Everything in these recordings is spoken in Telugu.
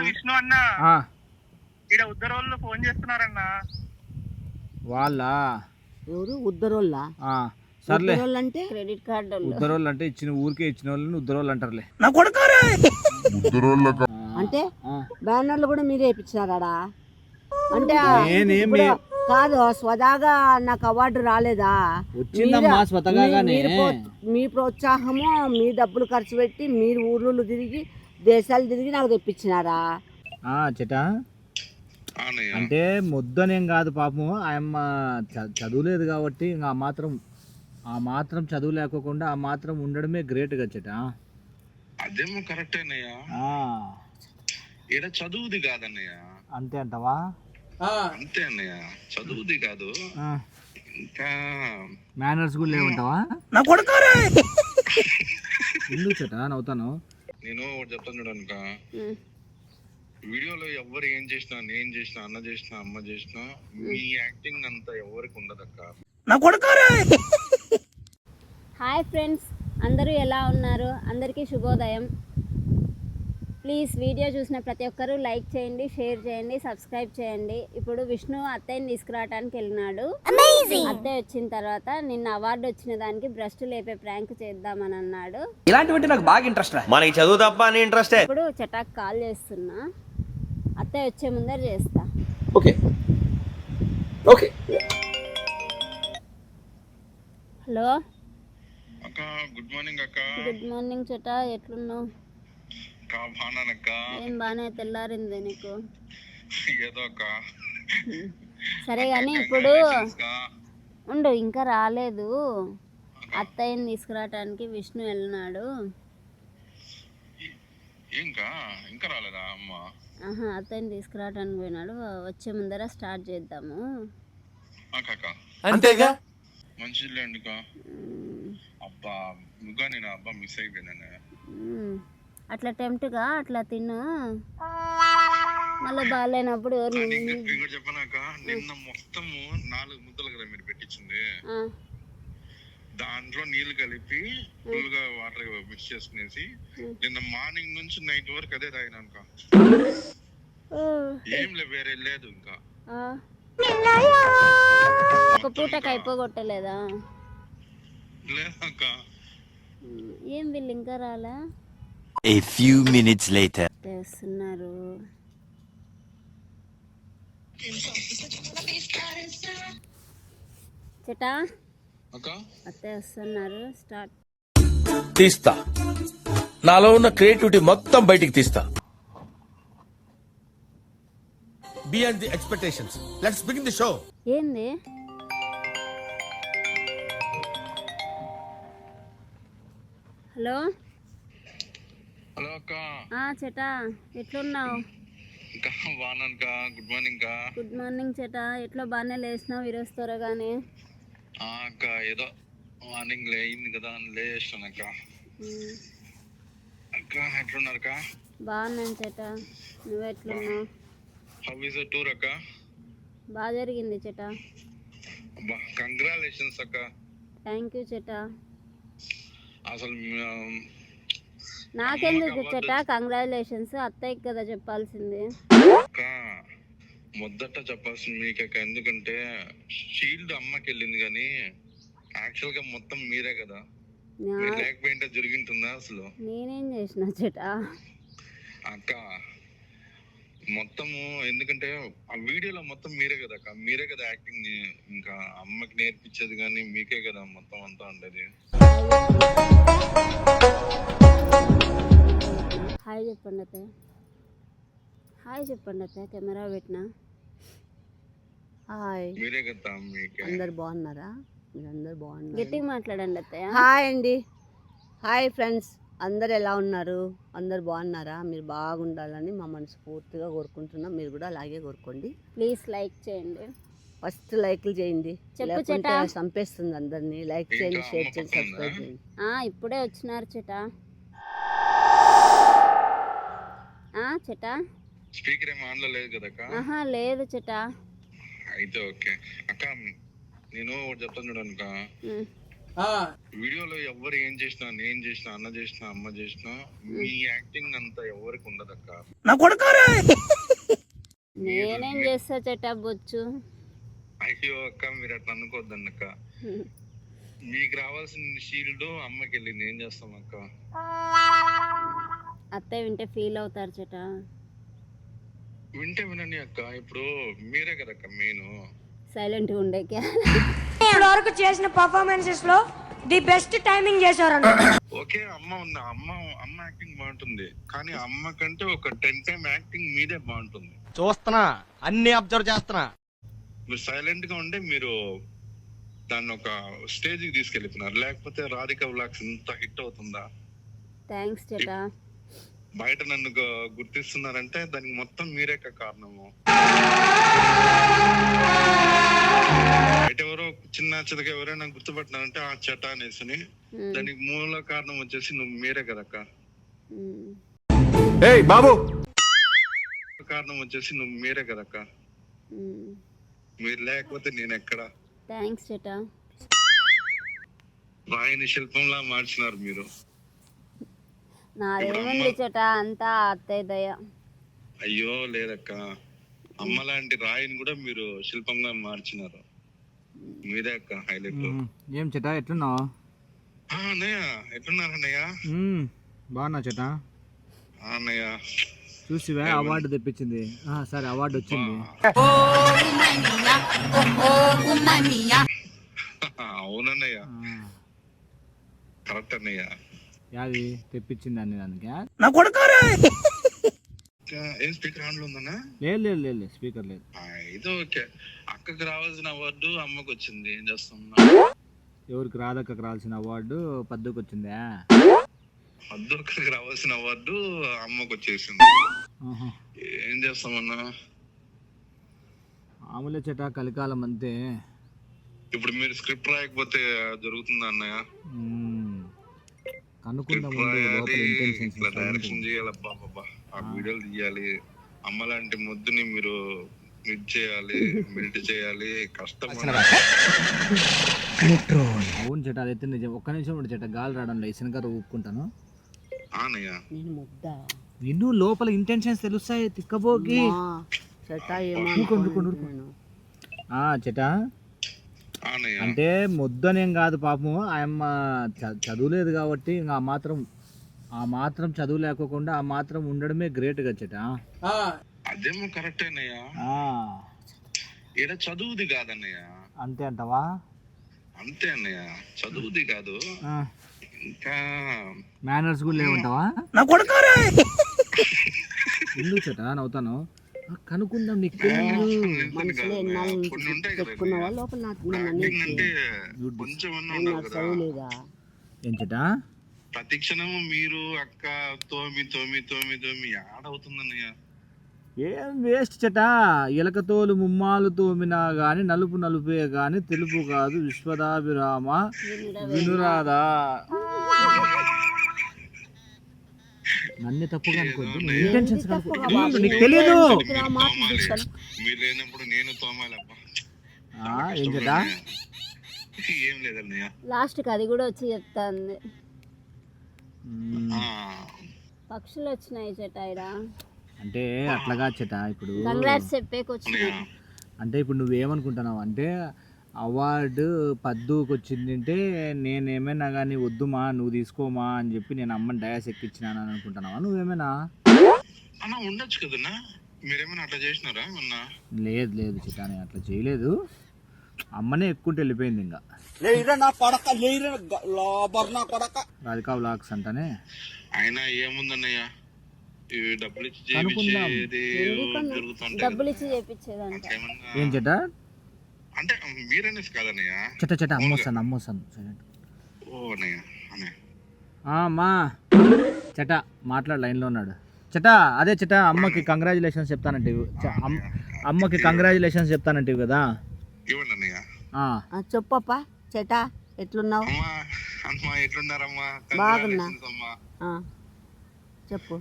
విష్ణు అన్న ఇక్కడ ఉద్దరోళ్ళు ఫోన్ చేస్తున్నారన్న. వాళ్ళ ఎవరు ఉద్దరోళ్ళ? సర్లే, అంటే క్రెడిట్ కార్డు ఉద్దరోళ్ళు అంటే ఇచ్చిన ఊరికే ఇచ్చిన వాళ్ళని ఉద్దరోళ్ళు అంటారులే. అంటే బ్యానర్లు కూడా మీరే వేయించినారా? అంటే కాదు, స్వదాగా నాకు అవార్డు రాలేదా? వచ్చిందమ్మా స్వతగానే. మీ ప్రోత్సాహము, మీ డబ్బులు ఖర్చు పెట్టి మీరు ఊర్లు తిరిగి దేశాలు తిరిగి నాకు తెప్పించినారా? చెటా అంటే మొద్దనేం కాదు పాపము, ఆయమ్మ చదువులేదు కాబట్టి ఇంకా ఆ మాత్రం చదువు లేకోకుండా ఆ మాత్రం ఉండడమే గ్రేట్ గా చెటా. అదేమో కరెక్ట్ అన్నయ్యా, ఈడ చదువుది కాదన్నయ్య. అంతే అంటావా? అంతే అన్నయ్య, చదువుది కాదు, ఇంకా మేనర్స్ కూడా లేవంటావా? ఎందుకు చెటా నవ్వుతాను? నేను చెప్తాను చూడనుక, వీడియోలో ఎవరు ఏం చేసినా, నేను చేసినా, అన్న చేసినా, అమ్మ చేసినా, మీ యాక్టింగ్ అంతా ఎవరికి ఉండదక్క. హాయ్ ఫ్రెండ్స్, అందరూ ఎలా ఉన్నారు? అందరికీ శుభోదయం. ప్లీజ్ వీడియో చూసిన ప్రతి ఒక్కరూ లైక్ చేయండి, షేర్ చేయండి, సబ్స్క్రైబ్ చేయండి. ఇప్పుడు విష్ణు అత్తయ్యని తీసుకురావడానికి వెళ్ళినాడు. అత్తయ్య వచ్చిన తర్వాత నిన్న అవార్డు వచ్చిన దానికి బ్రష్ లేపే ప్రాంక్ చేద్దామని అన్నాడు. ఇలాంటివంటే నాకు బాగా ఇంట్రెస్ట్. మనకి చదువు తప్ప అని ఇంట్రెస్ట్. ఇప్పుడు చటాక్ కాల్ చేస్తున్నా, అత్తయ్య వచ్చే ముందర చేస్తా. Okay okay. హలో అక్క, గుడ్ మార్నింగ్ అక్క. గుడ్ మార్నింగ్ చటా, ఎట్లున్నావు? ఏం బానే తెల్లారింది నీకు? ఏదో అక్క. సరే కానీ ఇప్పుడు ఉండు, ఇంకా రాలేదు. అత్తయ్యని తీసుకురావటానికి విష్ణు వెళ్ళినాడు. ఇంకా రాలేదా అమ్మ? అత్తయ్యని తీసుకురావటానికి పోయినాడు. వచ్చే ముందర స్టార్ట్ చేద్దాము. అంతేగా, మంచిలేండి. అబ్బా ముగ్గా నేను అబ్బా మిస్ అయిపోయిందన్న. అట్లా టెంప్ట్గా అట్లా తిను, మళ్ళీ బాగాలేనప్పుడు ఇక్కడ చెప్పనాక, నిన్న మొత్తము 4 ముద్దలు కదా మీరు పెట్టించింది, దాంట్లో నీళ్లు కలిపి ఫుల్ గా వాటర్ మిక్స్ చేసుకునేసి నిన్న మార్నింగ్ నుంచి నైట్ వరకు అదే తాగినాక, ఏం వేరే లేదు. ఇంకా ఒక పూటకి అయిపోగొట్టలేదా? లేదక్క. ఏం వీళ్ళు ఇంకా రాలా? A few minutes later. చేస్తున్నారు. చెటా అత్తయ్య వస్తున్నారు. స్టార్ట్. తీస్తా, నాలో ఉన్న క్రియేటివిటీ మొత్తం బయటికి తీస్తా. Beyond the expectations. Let's begin the show. ఏంది? హలో హలో అక్క. చెటా ఎట్లున్నావు? Good morning. గుడ్ మార్నింగ్ చెటా, ఎట్లా బాగానే లేచినావు ఈరోజు త్వరగానే? అక్క ఏదో మార్నింగ్ లేయింది కదా అని లేచాను అక్క. అక్క ఎట్లున్నారు అక్క? బాగున్నాను చెటా, నువ్వు ఎట్లున్నావు? హౌ ఇస్ ద టూర్ అక్క? బాగా జరిగింది చెటా. కంగ్రాచులేషన్స్ అక్క. థ్యాంక్ యూ చెటా. అసలు నాకెందుకు చెటా కంగ్రాచులేషన్స్? అత్తయ్యకి కదా చెప్పాల్సింది. మొదట చెప్పాల్సింది మీకు, ఎందుకంటే షీల్డ్ అమ్మకి వెళ్ళింది కానీ యాక్చువల్ గా మొత్తం మీరే కదా. లేకపోయింటే జరిగింటుందా అసలు? నేనేం చేసిన చెటా? అక్క మొత్తము, ఎందుకంటే ఆ వీడియోలో మొత్తం మీరే కదా అక్క, మీరే కదా యాక్టింగ్. ఇంకా అమ్మకి నేర్పించేది కానీ మీకే కదా మొత్తం అంతా ఉండేది. హాయ్ చెప్పండి అత్తయ్య. హాయ్ చెప్పండి అత్తయ్య, కెమెరా పెట్టినా. హాయ్. మీరే కదా. అందరు బాగున్నారా? మీరు అందరు బాగున్నారు? గట్టిగా మాట్లాడండి అత్తయ్య. హాయ్ అండి. హాయ్ ఫ్రెండ్స్, అందరు ఎలా ఉన్నారు? అందరు బాగున్నారా? మీరు బాగుండాలని మా మనసు పూర్తిగా కోరుకుంటున్నాం. మీరు కూడా అలాగే కోరుకోండి. ప్లీజ్ లైక్ చేయండి. ఫస్ట్ లైక్లు చేయండి, లేకుంటే చంపేస్తుంది అందరినీ. లైక్ చేయండి, షేర్ చేయండి, సబ్స్క్రైబ్ చేయండి. ఇప్పుడే వచ్చినారు చెటా. చెటా స్పీకర్ ఏమో ఆన్ లో లేదు కదా? లేదు చెటా. అయితే ఓకే అక్క, నేను చెప్తాను చూడనుక, వీడియోలో ఎవరు ఏం చేసినా, నేను చేసినా, అన్న చేసినా, అమ్మ చేసినా, మీ యాక్టింగ్ అంతా ఎవరికి ఉండదక్క. నేనేం చేస్తా చెట్టా బొచ్చు. అయ్యో అక్క, మీరు అట్లా అనుకోవద్దండి అక్క. మీకు రావాల్సిన షీల్డ్ అమ్మకి వెళ్ళింది, ఏం చేస్తాం అక్క. అత్తయ్య వింటే ఫీల్ అవుతారు చెట్టా. వింటే వినండి అక్క, ఇప్పుడు మీరే కదక్క మెయిన్. సైలెంట్గా ఉండేకే. ఇప్పటి వరకు చేసిన పర్ఫార్మెన్సెస్ లో ది బెస్ట్ టైమింగ్ చేశారు. ఓకే, అమ్మ ఉంది, అమ్మ యాక్టింగ్ బాగుంటుంది, కానీ అమ్మ కంటే ఒక 10 టైమ్ యాక్టింగ్ మీదే బాగుంటుంది. చూస్తున్నా, అన్ని అబ్జర్వ్ చేస్తున్నా. మీరు సైలెంట్ గా ఉంటే మీరు దాన్ని ఒక స్టేజ్ కి తీసుకెళ్తున్నారు, లేకపోతే రాధిక వ్లాగ్స్ ఇంత హిట్ అవుతుందా? థ్యాంక్స్ చెట్టా. బయట నన్ను గుర్తిస్తున్నారంటే దానికి మొత్తం మీరే కారణము. బయట ఎవరో చిన్న చితక ఎవరైనా గుర్తుపట్టినారంటే ఆ చెట్ట అనేసి, దానికి మూల కారణం వచ్చేసి నువ్వు మీరే కదక్క. బాబు కారణం వచ్చేసి నువ్వు మీరే కదక్క. మీరు లేకపోతే నేను ఎక్కడ. థ్యాంక్స్ చెట్టా. రాయిని శిల్పంలా మార్చినారు మీరు. నాదేముంది చెట్టా, అంతా అత్తయ్య దయ. అయ్యో లేదక్క, అమ్మ లాంటి రాయిని కూడా మీరు శిల్పంగా మార్చినారు. మీరే అక్క హైలైట్. ఏం చెట్టా ఎట్లున్నావు? అన్నయ్య ఎట్లున్నారు అన్నయ్య? బాగున్నా చెట్టా. అన్నయ్య చూసివా అవార్డు తెప్పించింది. సరే అవార్డు వచ్చింది. అవునన్నయ్య, కరెక్ట్ అన్నయ్య. యాది తెప్పించింది అన్ని దానికి. ఏం స్పీకర్ ఆన్ లో ఉందన్నా? లేదు స్పీకర్ లేదు. ఇది ఓకే. అక్కకి రావాల్సిన అవార్డు అమ్మకి వచ్చింది, ఏం చేస్తాం. ఎవరికి రాదక్కకి రావాల్సిన అవార్డు పద్దుకు వచ్చిందా? అక్కకి రావాల్సిన అవార్డు అమ్మకి వచ్చేసింది. ఏం చేస్తామన్నా, మామూలే చెట్టా, కలికాలం అంతే. ఇప్పుడు మీరు స్క్రిప్ట్ రాయకపోతే జరుగుతుందా అన్నయ్య? డైరెక్షన్ చేయాలి, అబ్బా ఆ వీడియోలు తీయాలి, అమ్మ లాంటి ముద్దుని మీరు మిడ్ చేయాలి, మిల్ట్ చేయాలి, కష్టం. అవును చెట్ట, అదైతే నిజం. ఒక్క నిమిషం ఉండి చెట్ట, గాలి రావడం లేదు, శనగారు ఊపుకుంటాను. విను, లోపల ఇంటెన్షన్స్ తెలుస్తాయి తిక్కబోకి. చెట్టా అంటే ముద్దనేం కాదు పాపము, ఆయమ్మ చదువులేదు కాబట్టి ఇంకా ఆ మాత్రం చదువు లేకోకుండా ఆ మాత్రం ఉండడమే గ్రేట్ గా చెట్టా. అదేమో కరెక్ట్ అన్నయ్య, చదువుది కాదన్నయ్య. అంతే అంటావా? అంతే అన్నయ్య, చదువుది కాదు, ఇంకా మేనర్స్ కూడా లేవంటావా? ఎందుకు చెట్టా నవ్వుతాను? కనుక్కుందాం, నీకు ఏం చెట్టా. ప్రతి క్షణము మీరు అక్క తోమి తోమి తోమి తోమి ఆడవుతుందన్నయ్య. ఏం వేస్ట్ చెట్టా, ఎలకతోలు ముమ్మాలు తోమినా గాని నలుపు నలుపే గాని తెలుపు కాదు, విశ్వదాభిరామ వినురాదా. నన్ను తప్పుగా అనుకోద్దు, ఇంటెన్షన్స్ నీకు తెలియదు. మీరు లేనప్పుడు నేను తోమాలబ్బా. ఏం చెట్టా? ఏం లేదన్నయ్య, లాస్ట్ కి అది కూడా వచ్చి చెప్తాంది. పక్షులు వచ్చినాయి చెట్టాయిరా. అంటే అట్లాగా చెట్టా, ఇప్పుడు కంగ్రాట్స్ చెప్పేకొచ్చినాయి. అంటే ఇప్పుడు నువ్వేమనుకుంటున్నావు అంటే అవార్డు పద్దుకు వచ్చింది అంటే నేనేమైనా కానీ వద్దుమా నువ్వు తీసుకోమా అని చెప్పి నేను అమ్మని డయాస్ ఎక్కించినాను అని అనుకుంటున్నావా? నువ్వేమైనా ఉండొచ్చు కదన్నా, మీరేమైనా అట్లా చేసినారా? లేదు చిట్టా, నేను అట్లా చేయలేదు. అమ్మనే ఎక్కుంటే వెళ్ళిపోయింది. ఇంకా రాధికా వ్లాగ్స్ అంటానే. అయినా ఏముందన్నయ్య, డబ్బులు ఇచ్చి చేపించేదంట. ఏం చెట్టా? అంటే మీరనేసి కాదన్నయ్య, చెట్ట అమ్మొస్తాను. అమ్మా చెట్ట మాట్లాడు, లైన్లో ఉన్నాడు. చెట్ట అదే చెట్ట, అమ్మకి కంగ్రాచులేషన్స్ చెప్తానంటే, అమ్మకి కంగ్రాచులేషన్స్ చెప్తానంటివి కదా. చెప్పప్పా చెట్టా, ఎట్లున్నావు? బాగున్నా, చెప్పు.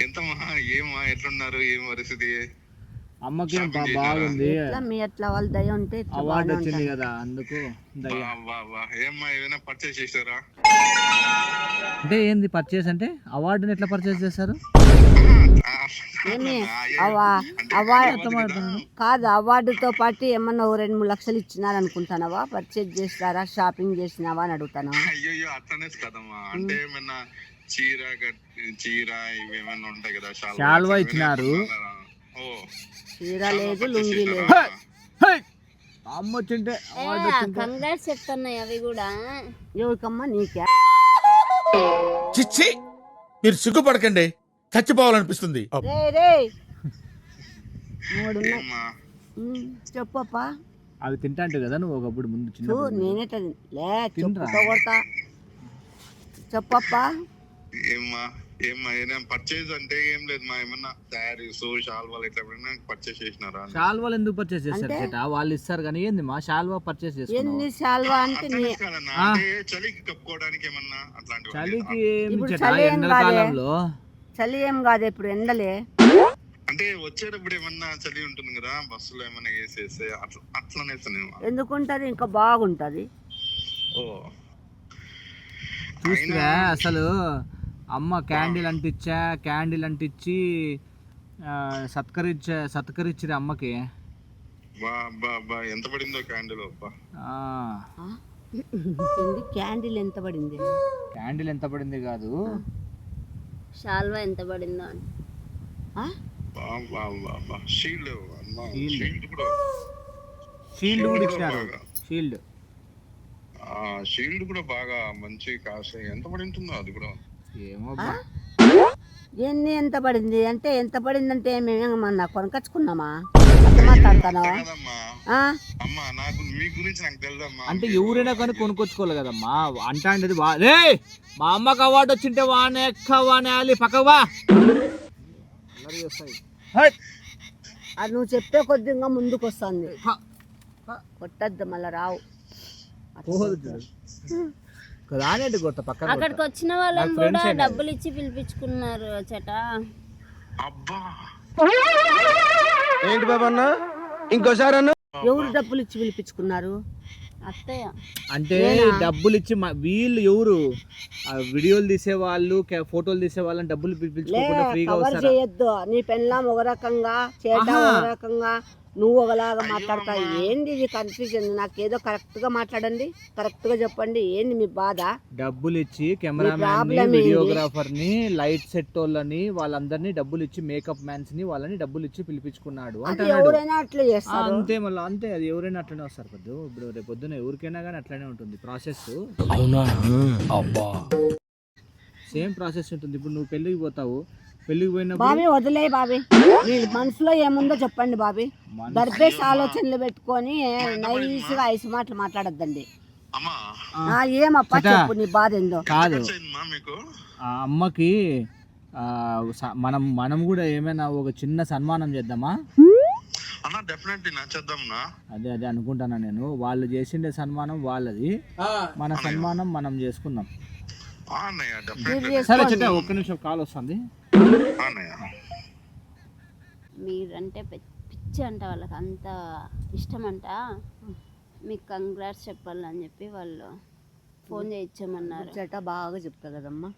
ఎంతమ్మా, ఏమా ఎట్లున్నారు, ఏం పరిస్థితి? అమ్మకి బాగుంది, ఎట్లా మీ ఎట్లా వాళ్ళ దయ ఉంటే ఇట్లా అవార్డు బాగానే వచ్చింది ఉంటారు. కదా అందుకు దయ. ఏమ్మా ఏమైనా పర్చేస్ చేశారా? అంటే ఏంది పర్చేస్ అంటే? అవార్డుని ఎట్లా పర్చేస్ చేస్తారు? ఏమి అవార్డు కాదు, అవార్డుతో పాటు ఏమన్నా 2-3 లక్షలు ఇచ్చినారు అనుకుంటున్నావా? పర్చేజ్ చేస్తారా, షాపింగ్ చేసినావా అని అడుగుతాను. అయ్యో అట్లనేసి కదమ్మా, అంటే ఏమన్నా చీర ఇవేమన్నా ఉంటాయి కదా, శాల్వా ఇచ్చినారు. చీర లేదు, లుంగి లేదు. అమ్మ వచ్చింటే అవార్డు వచ్చింటే కంగ్రాట్స్ చెప్తున్నాయి అవి కూడా. ఎవరికమ్మా? నీకే. చిచ్చి మీరు సిగ్గుపడకండి, చచ్చిపోవాలనిపిస్తుంది. రే 3 చెప్పప్పా. అవి తింటాంటే కదా నువ్వు ఒకప్పుడు ముందు చిన్న నేనే చెప్పుతో కొడతా. చెప్పప్పా. ఏమన్నా పర్చేజ్ అంటే ఏం లేదు మా, ఏమన్నా శారీస్ షాల్వాలు ఇట్లా పర్చేస్ చేసినారా? శాల్వాలు ఎందుకు పర్చేస్ చేస్తారు చేట? వాళ్ళు ఇస్తారు కానీ ఏంది మా శాల్వా పర్చేస్ చేస్తారు? ఎన్ని శాల్వా అంటే చలికి కప్పుకోవడానికి ఏమన్నా అట్లాంటివి? చలికి ఇప్పుడు చేట చలి ఏం ఎండాకాలంలో చలి ఏం కాదు, ఇప్పుడు ఎండలే. అంటే వచ్చేటప్పుడు ఏమన్నా చలి ఉంటుంది కదా, బస్సులో ఏమన్నా వేసేస్తే అట్లనే ఎందుకుంటది, ఇంకా బాగుంటది. చూసిరా అసలు అమ్మ క్యాండిల్ అంటించి సత్కరించిరి అమ్మకి. ఎంత పడిందో క్యాండిల్? క్యాండిల్ ఎంత పడింది? క్యాండిల్ ఎంత పడింది కాదు, షాల్వా ఎంత పడిందో అని. షీల్డ్ కూడా ఇచ్చినారు. షీల్డ్ కూడా బాగా మంచి కాస్ట్. ఎంత పడి ఉంటుందో అది కూడా ఏమో. ఎంత పడింది అంటే ఎంత పడిందంటే మేమేమన్నా కొనకొచ్చుకున్నామా? మాట్లాడతానా? అంటే ఎవరైనా కానీ కొనుక్కొచ్చుకోవాలి కదమ్మా. అంటే మా అమ్మకి అవార్డు వచ్చింటే వానే పక్కవా అది నువ్వు చెప్పే కొద్దిగా ముందుకు వస్తుంది. కొట్టద్దు మళ్ళా రావు. అక్కడికి వచ్చిన వాళ్ళని కూడా డబ్బులు ఇచ్చి పిలిపించుకున్నారు చేట. ఏంటి బాబా అన్న ఇంకోసారి అన్న? ఎవరు డబ్బులు ఇచ్చి పిలిపించుకున్నారు? అత్తయ్య. అంటే డబ్బులు ఇచ్చి వీళ్ళు ఎవరు వీడియోలు తీసేవాళ్ళు, ఫోటోలు తీసే వాళ్ళని డబ్బులు పిలిపించుకోకుండా ఫ్రీగా వస్తారు. చేయొద్దు. నీ పెళ్ళాం ఒక రకంగా, చేట ఒక రకంగా, నువ్వు ఒకలాగా మాట్లాడతావు. ఏంది ఇది కన్ఫ్యూజన్? నాకేదో కరెక్ట్ గా మాట్లాడండి, కరెక్ట్ గా చెప్పండి. ఏంది మీ బాధ? డబ్బులు ఇచ్చి కెమెరామ్యాన్ ని, వీడియోగ్రాఫర్ ని, లైట్ సెట్ వాళ్ళని, వాళ్ళందరినీ డబ్బులు ఇచ్చి, మేకప్ మ్యాన్స్ ని వాళ్ళని డబ్బులు ఇచ్చి పిలిపించుకున్నాడు అంటే ఎవరైనా అట్లా చేస్తారు. అంతే మళ్ళీ అంతే, అది ఎవరైనా అట్లనే వస్తారు. ఇప్పుడు రేపు పొద్దున ఎవరికైనా కానీ అట్లనే ఉంటుంది ప్రాసెస్. సేమ్ ప్రాసెస్ ఉంటుంది. ఇప్పుడు నువ్వు పెళ్ళికి పోతావు, పెళ్ళికి పోయినప్పుడు బాబీ వదిలే బాబీ, మీ మనసులో ఏముందో చెప్పండి బాబీ. దర్బేష్ ఆలోచనలు పెట్టుకొని నైస్ గా 5 మాటలు మాట్లాడద్దండి. ఏమప్పా చెప్పు నీ బాధ ఏందో. కాదు ఆ అమ్మకి మనం కూడా ఏమైనా ఒక చిన్న సన్మానం చేద్దామా? అదే అనుకుంటానా నేను. వాళ్ళు చేసిండే సన్మానం వాళ్ళది, మన సన్మానం మనం చేసుకుందాం. సరే చిన్న ఒక్క నిమిషం కాల్ వస్తుంది. మీరంటే పిచ్చి అంట, వాళ్ళకి అంత ఇష్టం అంట. మీకు కంగ్రాట్స్ చెప్పాలని చెప్పి వాళ్ళు ఫోన్ చేయించమన్నారు. చెట బాగా చెప్తా కదమ్మా.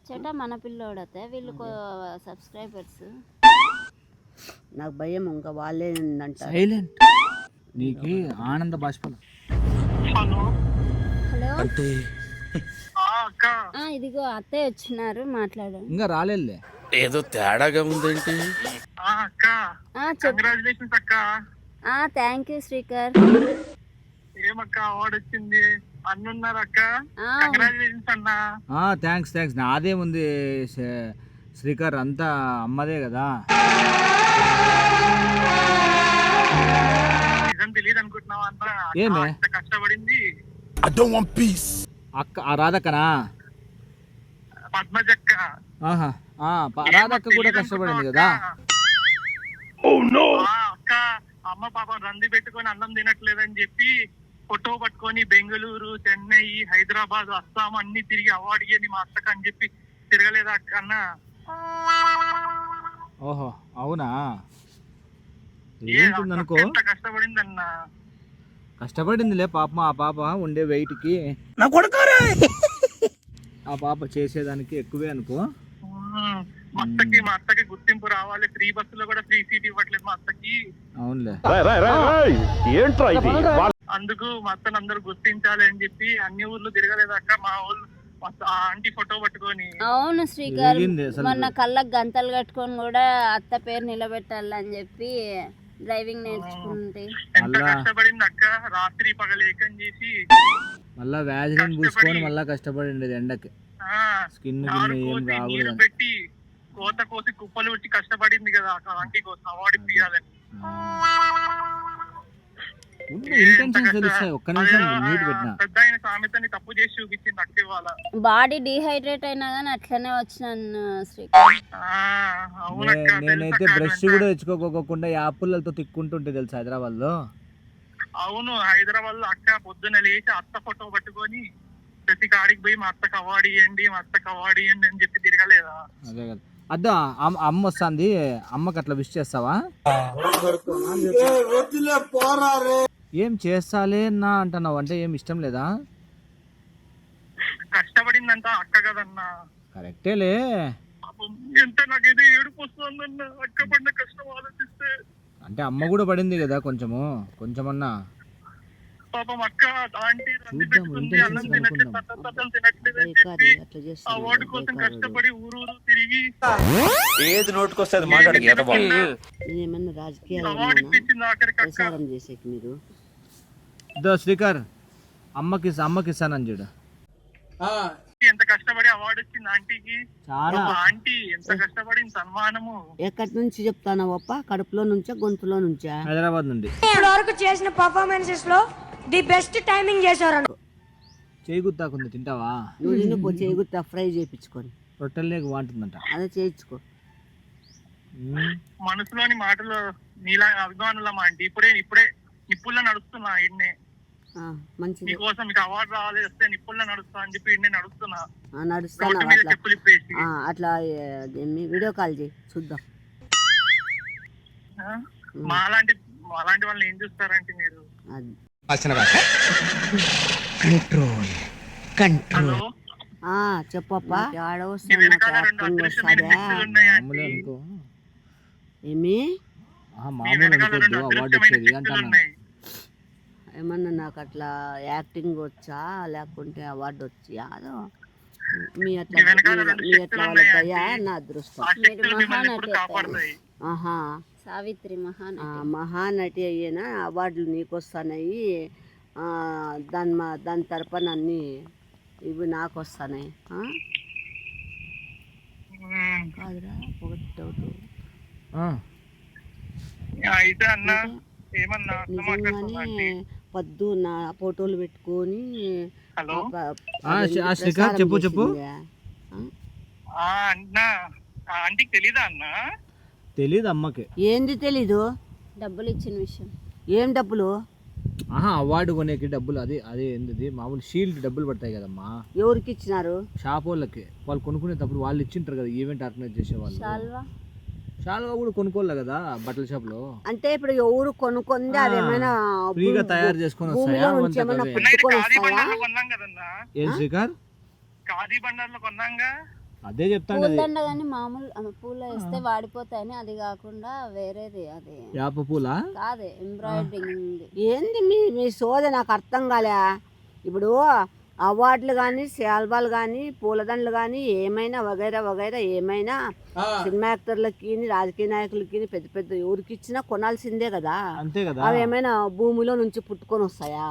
చెట మన పిల్లోడతే, వీళ్ళు సబ్స్క్రైబర్స్. నాకు భయం, ఇంకా వాళ్ళే అంట. సైలెంట్. నీకు ఆనంద బాష్పాలు. హలో అంటే ఇదిగో అత్తయ్య వచ్చినారు, మాట్లాడారు. ఇంకా రాలేదులే, ఏదో తేడాగా ఉందేంటి? కంగ్రాచులేషన్స్ అక్క. Thank you Srikar. ఏమక్క అవార్డు వచ్చింది, అన్నున్నారు అక్క. కంగ్రాచులేషన్స్ అన్నా. థ్యాంక్స్. నాదేముంది శ్రీకర్, అంతా అమ్మదే కదా. నిజం తెలియదు అనుకుంటున్నావా? ఏమే అంత కష్టపడింది అక్క రాధక్కనా? పద్మజక్క. రాధక్క కూడా కష్టపడింది కదా. అక్క అమ్మ పాపం రంది పెట్టుకొని అన్నం తినట్లేదని చెప్పి ఫోటో పట్టుకొని బెంగళూరు, చెన్నై, హైదరాబాద్, అస్సాం అన్ని తిరిగి అవార్డు ఇయ్యని మా అత్తక అని చెప్పి తిరగలేదా అక్క అన్న? ఓహో అవునా? ఏంటుంది అనుకో, ఎంత కష్టపడింది అన్న. కష్టపడిందిలే పాపం. ఆ పాప ఉండే వెయిట్కి నా కొడుకోరా ఆ పాప చేసేదానికి ఎక్కువే అనుకో. మా అత్తకి గుర్తింపు రావాలి. ఫ్రీ బస్సులో కూడా ఫ్రీ సీట్ ఇవ్వట్లేదు మా అత్తకి. అవునులే, అందుకు మా అత్తను అందరూ గుర్తించాలి అని చెప్పి అన్ని ఊర్లు తిరగలేదాక మా ఊళ్ళు ఆంటీ ఫోటో పట్టుకొని. అవును శ్రీకర్, జరిగింది అసలు. మొన్న కళ్ళకు గంతలు కట్టుకొని కూడా అత్త పేరు నిలబెట్టాలని చెప్పి డ్రైవింగ్ నేర్చుకుంటే ఎంత కష్టపడింది అక్క, రాత్రి పగలేకని చేసి మళ్ళా వ్యాజిలిన్ పూసుకొని మళ్ళా కష్టపడింది ఎండకి. స్కిన్ నారు ఏం కోసి రావు నీరు పెట్టి కోత కోసి కుప్పలు పెట్టి కష్టపడింది కదా ఆంటీ కోసం అవార్డు ఇప్పియాలని. ఇంటెన్షన్ తెలుస్తాయి. ఒక్క నిమిషం నీట్ పెట్టినా పెద్ద ఆయన సామెతని తప్పు చేసి చూపించింది అక్క ఇవాళ. బాడీ డిహైడ్రేట్ అయినా కానీ అట్లనే వచ్చినాను శ్రీకర్. అవునక్క, నేనైతే బ్రష్ కూడా తెచ్చుకోకోకుండా యాపిల్లతో తిక్కుంటుంటే తెలుసు హైదరాబాద్ లో. అవును, హైదరాబాద్ లో అక్క పొద్దున లేచి అత్త ఫోటో పట్టుకొని ప్రతి కాడికి పోయి మా అత్తకు అవార్డు ఇవ్వండి, మా అత్తకు అవార్డు ఇవ్వండి అని చెప్పి తిరగలేదా? అదే కదా. అద్దా అమ్మ వస్తుంది, అమ్మకి అట్లా విష్ చేస్తావా? ఏం చేస్తాలే నా అంటున్నావు అంటే ఏం ఇష్టం లేదా? కష్టపడిందంట అక్క కదన్నా. కరెక్టేలే. ఎంత నాకేదో ఏడుపు వస్తుందన్న అక్క పడిన కష్టం ఆలోచిస్తే. అంటే అమ్మ కూడా పడింది కదా కొంచెమన్నా. పాపం అక్క ఆంటీ రంది పెట్టుకుంది, అన్నం తినట్లేదు, తట్టలు తినట్లేదు అని చెప్పి అవార్డు కోసం కష్టపడి ఊరు తిరిగి ఏది నోటుకొస్తే అది మాట్లాడి ఏమన్నా రాజకీయాలు అవార్డు ఇప్పించింది ఆఖరికి అక్క. ప్రచారం చేసేకి మీరు ఇదో శ్రీకర్, అమ్మకి ఇస్తానని చూడు. ఎంత కష్టపడి అవార్డు వచ్చింది ఆంటీకి. చాలా ఆంటీ ఎంత కష్టపడి సన్మానము. ఎక్కడి నుంచి చెప్తానవప్ప? కడుపులో నుంచా గొంతులో నుంచా? హైదరాబాద్ నుండి. ఇప్పటి వరకు చేసిన పర్ఫార్మెన్సెస్ లో ది బెస్ట్ టైమింగ్ చేశారు. చేయి గుత్తాకుంది, తింటావా? నువ్వు తిను, చేయగుత్తా ఫ్రై చేయించుకొని రొట్టెల్లోకి బాగుంటుందంట. అదే చేయించుకో. మనసులోని మాటలు నీలా అభిమానులమా ఆంటీ. ఇప్పుడే నిప్పుల్లో నడుస్తున్నా ఇన్నే. మంచిది, మీకోసం మీకు అవార్డు రావాలి వస్తే నిప్పుల్లో నడుస్తా అని చెప్పి ఇన్నే నడుస్తున్నా. నడుస్తాను రోడ్డు మీద చెప్పులు ఇప్పేసి. అట్లా వీడియో కాల్ చేయి చూద్దాం. అలాంటి వాళ్ళని ఏం చూస్తారంటే మీరు. అది హలో, చెప్పప్ప. మీ వెనకాల 2 అదృశ్యమైన శక్తులు ఉన్నాయి ఆంటీ. ఏమి మీ వెనకాల 2 అదృశ్యమైన శక్తులు ఉన్నాయి. ఏమన్నా నాకు అట్లా యాక్టింగ్ వచ్చా లేకుంటే అవార్డు వచ్చా? మీ అట్లా వాళ్ళ దయ నా అదృష్టం. ఆ శక్తులు మిమ్మల్ని ఎప్పుడు కాపాడుతాయి. ఆహా, సావిత్రి మహానటి అయ్యేనా అవార్డులు నీకు వస్తున్నాయి. దాని తరపున అన్ని ఇవి నాకు వస్తున్నాయి. కాదురా, ఒకటి డౌట్. అయితే అన్న ఏమన్నా నిజంగానే పొద్దు నా ఫోటోలు పెట్టుకొని హలో చెప్పు. అన్నా ఆంటీకి తెలీదా అన్న? తెలీదు అమ్మకి. ఏంది తెలీదు? డబ్బులు ఇచ్చిన విషయం. ఏం డబ్బులు? అవార్డు కొనేకి డబ్బులు. అది ఏంది మామూలు షీల్డ్ డబ్బులు పడతాయి కదమ్మా. ఎవరికి ఇచ్చినారు? షాప్ వాళ్ళకి. వాళ్ళు కొనుక్కునేటప్పుడు వాళ్ళు ఇచ్చింటారు కదా, ఈవెంట్ ఆర్గనైజ్ చేసేవాళ్ళు. షాల్వా కూడా కొనుక్కోవాలి కదా బట్టల షాప్ లో. అంటే ఇప్పుడు ఎవరు కొనుక్కుంది అదేమైనా ఫ్రీగా తయారు చేసుకొని వస్తాయా? ఏం శ్రీకర్, ఖాదీ బండార్లో కొన్నాంగా. అదే చెప్తాను. పూలదండ కానీ మామూలు పూలు వేస్తే వాడిపోతాయని, అది కాకుండా వేరేది. అది యాప పూల కాదే, ఎంబ్రాయిడరింగ్. ఏంది మీ సోద నాకు అర్థం కాలే. ఇప్పుడు అవార్డులు కానీ శాల్వాలు కానీ పూలదండలు కానీ ఏమైనా వగైరా ఏమైనా సినిమా యాక్టర్లకి రాజకీయ నాయకులకి పెద్ద పెద్ద ఎవరికి ఇచ్చినా కొనాల్సిందే కదా. అంతే కదా. అవి ఏమైనా భూమిలో నుంచి పుట్టుకొని వస్తాయా?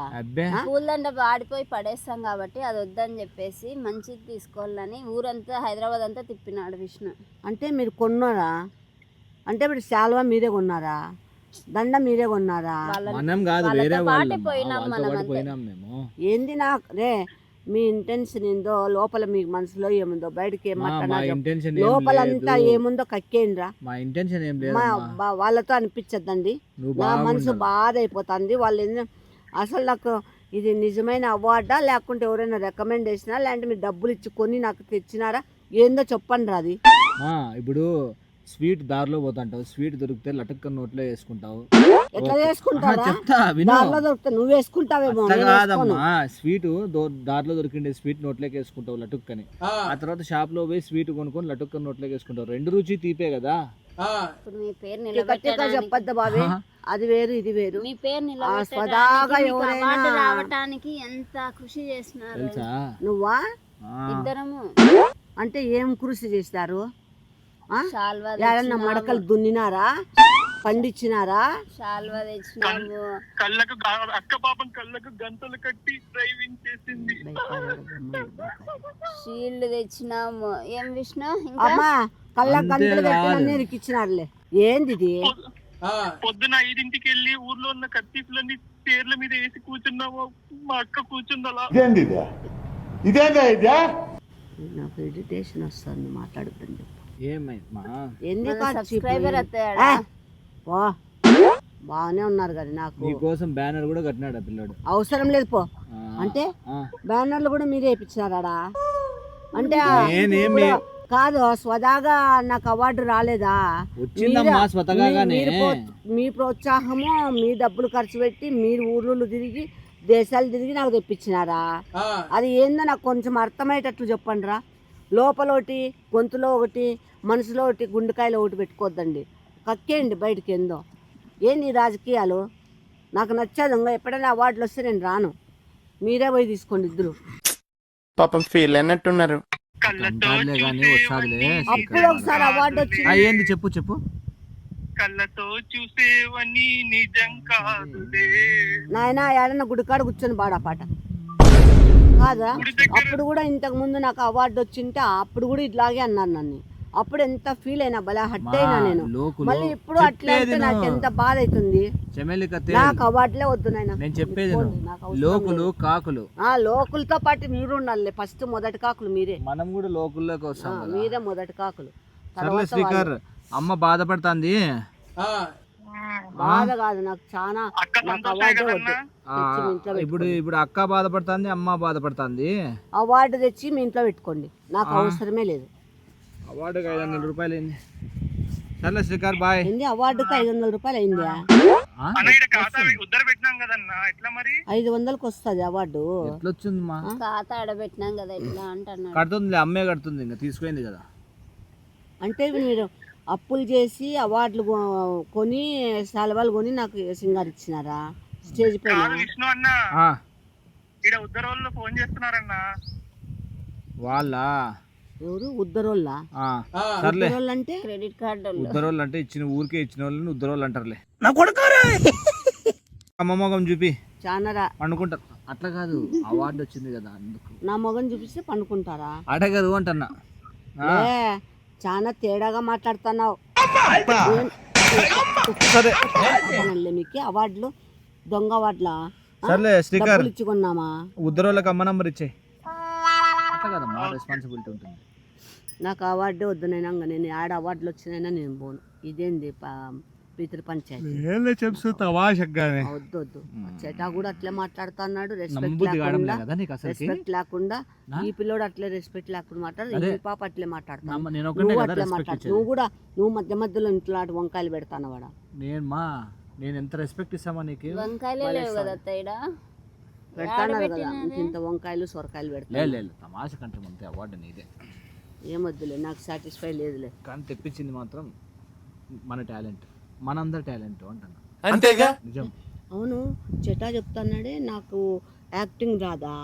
పూలదండ వాడిపోయి పడేస్తాం కాబట్టి అది వద్దని చెప్పేసి మంచిది తీసుకోవాలని ఊరంతా హైదరాబాద్ అంతా తిప్పినాడు విష్ణు. అంటే మీరు కొన్నారా? అంటే ఇప్పుడు శాల్వా మీరే కొన్నారా? దండ మీరే కొన్నారా? మనం కాదు, వేరే వాళ్ళు. పోయినాం మేము. ఏంది నాకు రే, మీ ఇంటెన్షన్ ఏందో లోపల మీ మనసులో ఏముందో బయటకి ఏమంటున్నా లోపలంతా ఏముందో కక్కేయండిరా. మా ఇంటెన్షన్ ఏం లేదు, వాళ్ళతో అనిపించద్దండి. నా మనసు బాధ అయిపోతుంది. వాళ్ళు అసలు నాకు ఇది నిజమైన అవార్డా లేకుంటే ఎవరైనా రికమెండ్ చేసినా లేదంటే మీరు డబ్బులు ఇచ్చి కొని నాకు తెచ్చినారా ఏందో చెప్పండి రా. అది ఇప్పుడు స్వీట్ దారిలో పోతుంటావు, స్వీట్ దొరికితే లటక్క నోట్లో వేసుకుంటావు. ఎట్లా చేసుకుంటావా? చెప్తా విను. దారిలో దొరుకుతా నువ్వు వేసుకుంటావేమో, అట్లా నేను వేసుకోను. కాదమ్మా, స్వీట్ దారిలో దొరికిండే స్వీట్ నోట్లోకి వేసుకుంటావు లటుక్కని. ఆ తర్వాత షాప్ లో పోయి స్వీట్ కొనుక్కొని లటుక్క నోట్లోకి వేసుకుంటావు. రెండు రుచి తీపే కదా. ఇప్పుడు మీ పేరు గట్టిగా నిలబెట్టడానికి చెప్పద్దు బాబే, అది వేరు ఇది వేరు. మీ పేరు స్వదాగా నిలబెట్టడానికి మీకు ఎవరైనా- అవార్డు రావటానికి ఎంత కృషి చేస్తున్నారు తెలుసా? నువ్వా? ఇద్దరము. అంటే ఏం కృషి చేస్తారు? శాల్వా ఎవరన్నా మడకలు దున్నినారా, పండించినారా? శాల్వా తెచ్చినాము. కళ్ళకు అక్క పాపం కళ్ళకు గంటలు కట్టి డ్రైవింగ్ చేసింది. షీల్డ్ తెచ్చినాము. ఏం విష్ణు ఇంకా అమ్మా కళ్ళ అంతే గంటలు కాదు. కట్టినన్నీ ఇరికిచ్చినారులే. ఏంది ఇది? పొద్దున 5ంటికి వెళ్ళి ఊర్లో ఉన్న కత్తిఫ్లన్నీ పేర్ల మీద వేసి కూర్చున్నాము. మా అక్క కూర్చుందలా. నాకు ఇరిటేషన్ వస్తుంది మాట్లాడుతుంది. ఏమైందమ్మా? ఎందుకు సబ్స్క్రైబర్ అత్తాడా? బాగానే ఉన్నారు కానీ నాకు నీకోసం బ్యానర్ కూడా కట్టినాడు ఆ పిల్లాడు. అవసరం లేదు పో. అంటే బ్యానర్లు కూడా మీరే వేయించినారా? అంటే ఇప్పుడు కాదు, స్వదాగా నాకు అవార్డు రాలేదా? వచ్చిందమ్మా స్వతగానే. మీ ప్రోత్సాహము, మీ డబ్బులు ఖర్చు పెట్టి మీరు ఊర్లు తిరిగి దేశాలు తిరిగి నాకు తెప్పించినారా? అది ఏందో నాకు కొంచెం అర్థమయ్యేటట్లు చెప్పండి రా. లోపల ఒకటి, గొంతులో ఒకటి, మనసులో ఒకటి, గుండెకాయలో ఒకటి పెట్టుకోవద్దండి. కక్కేయండి బయటికి. ఏందో ఏంది ఈ రాజకీయాలు? నాకు నచ్చదు. ఇంకా ఎప్పుడైనా అవార్డులు వస్తే నేను రాను. మీరే పోయి తీసుకోండి ఇద్దరు. పాపం ఫీల్ అయినట్టున్నారు. అంటారులే కానీ వస్తాదులే. అప్పుడు ఒకసారి అవార్డు వచ్చింది. ఏంది చెప్పు చెప్పు. కళ్ళతో చూసేవని నిజం కాదులే. నాయన ఏడన్నా గుడికాడ కూర్చొని పాడా పాట కాదా? అప్పుడు కూడా ఇంతకు ముందు నాకు అవార్డు వచ్చింటే అప్పుడు కూడా ఇట్లాగే అన్నారు నన్ను. అప్పుడు ఎంత ఫీల్ అయినా, భలే హట్ అయినా నేను. మళ్ళీ ఇప్పుడు అట్లా అంటే నాకు ఎంత బాధ అవుతుంది. నాకు అవార్డులే వద్దు నాయన. నేను చెప్పేది లోకులు కాకులు. లోకులతో పాటు మీరు ఉండాలి. ఫస్ట్ మొదటి కాకులు మీరే. మనం కూడా లోకుల్లోకి వస్తాం. మీరే మొదటి కాకులు. సర్లే శ్రీకర్, అమ్మ బాధపడుతుంది. బాధ కాదు నాకు చాలా. నాకు అవార్డు వద్దు. ఇప్పుడు ఇప్పుడు అక్క బాధపడుతుంది, అమ్మ బాధపడుతుంది. అవార్డు తెచ్చి మీ ఇంట్లో పెట్టుకోండి, నాకు అవసరమే లేదు. అవార్డుకి 500 రూపాయలు అయింది. సర్లే శ్రీకర్ బాయ్. ఏంది అవార్డుకి 500 రూపాయలు అయిందా? ఉద్దర పెట్టినాం కదన్నా, ఎట్లా మరి? 500కి వస్తుంది అవార్డు. ఎట్లా వచ్చింది మా? ఖాతా ఆడబెట్టినాం కదా ఇట్లా అంటున్నాడు. కడుతుంది, అమ్మే కడుతుంది, ఇంకా తీసుకుంది కదా. అంటే మీరు అప్పులు చేసి అవార్డులు కొని సెలవులు కొని నాకు సింగారు ఇచ్చినారా స్టేజ్ పైన? విష్ణు అన్న ఇక్కడ ఉద్దరోళ్ళు ఫోన్ చేస్తున్నారన్న. వాళ్ళ ఎవరు ఉద్దరోళ్ళ? సర్లే, అంటే క్రెడిట్ కార్డు ఉద్దరోళ్ళు అంటే ఇచ్చిన ఊరికే ఇచ్చిన వాళ్ళని ఉద్దరోళ్ళు అంటారులే. అమ్మ మొగం చూపి చానరా పండుకుంటారు. అట్లా కాదు, అవార్డు వచ్చింది కదా అందుకు. నా మొగం చూపిస్తే పండుకుంటారా? అడగదు అంటన్నా. చాలా తేడాగా మాట్లాడుతున్నావు. మీకు అవార్డులు దొంగ అవార్డులా? సర్లే స్టిక్కర్ ఇచ్చుకున్నామా? ఉద్దరోళ్ళకి అమ్మ నంబర్ ఇచ్చే. అట్లా కదమ్మా, రెస్పాన్సిబిలిటీ ఉంటుంది. నాకు అవార్డే వద్దునైనా, నేను ఆడ అవార్డులు వచ్చినైనా నేను పోను. ఇదేంది పితృ పంచాయతీ? వద్దు వద్దు. చెటా కూడా అట్లే మాట్లాడుతున్నాడు. రెస్పెక్ట్ లేకుండా ఈ పిల్లోడు అట్లే రెస్పెక్ట్ లేకుండా మాట్లాడు. ఈ పాప అట్లే మాట్లాడుతున్నావు. నువ్వు అట్లే మాట్లాడు. నువ్వు మధ్య మధ్యలో ఇంట్లో అటు వంకాయలు పెడతాను వాడ. నేను ఎంత రెస్పెక్ట్ ఇస్తామా నీకు? వంకాయలే లేవు కదా తేడా పెడతాను కదా. ఇంత వంకాయలు సొరకాయలు పెడతాను. లేదు తమాష కంటే అంతే. అవార్డు నీదే. ఏమొద్దులే, నాకు సాటిస్ఫై లేదులే. కానీ తెప్పించింది మాత్రం మన టాలెంట్, మనందరి టాలెంట్ అంటున్నా. అంతేగా నిజం. అవును, చెటా చెప్తాన్నాడే నాకు యాక్టింగ్ రాదా?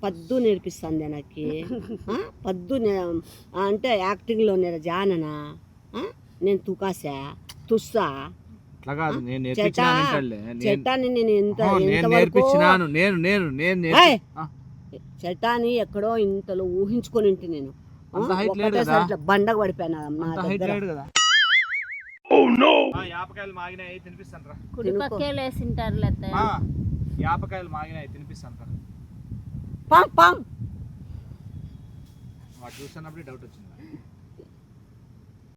పద్దు నేర్పిస్తుంది నాకు. పద్దు అంటే యాక్టింగ్లో నేను జాననా? నేను తుకాసా తుస్సా? అట్లా కాదు, నేను నేర్పించాను. చెట్టాని నేను చెట్టాని ఎక్కడో ఇంతలో ఊహించుకొని ఉంటే నేను బండకు పడిపోయాను కదా. యాపకాయలు మాగినాయి తినిపిస్తాను రా. కుడిపక్కేలు వేసింటారు. యాపకాయలు మాగినాయి తినిపిస్తాను రా. పాం పాం చూస్తున్నప్పుడు డౌట్ వచ్చింది.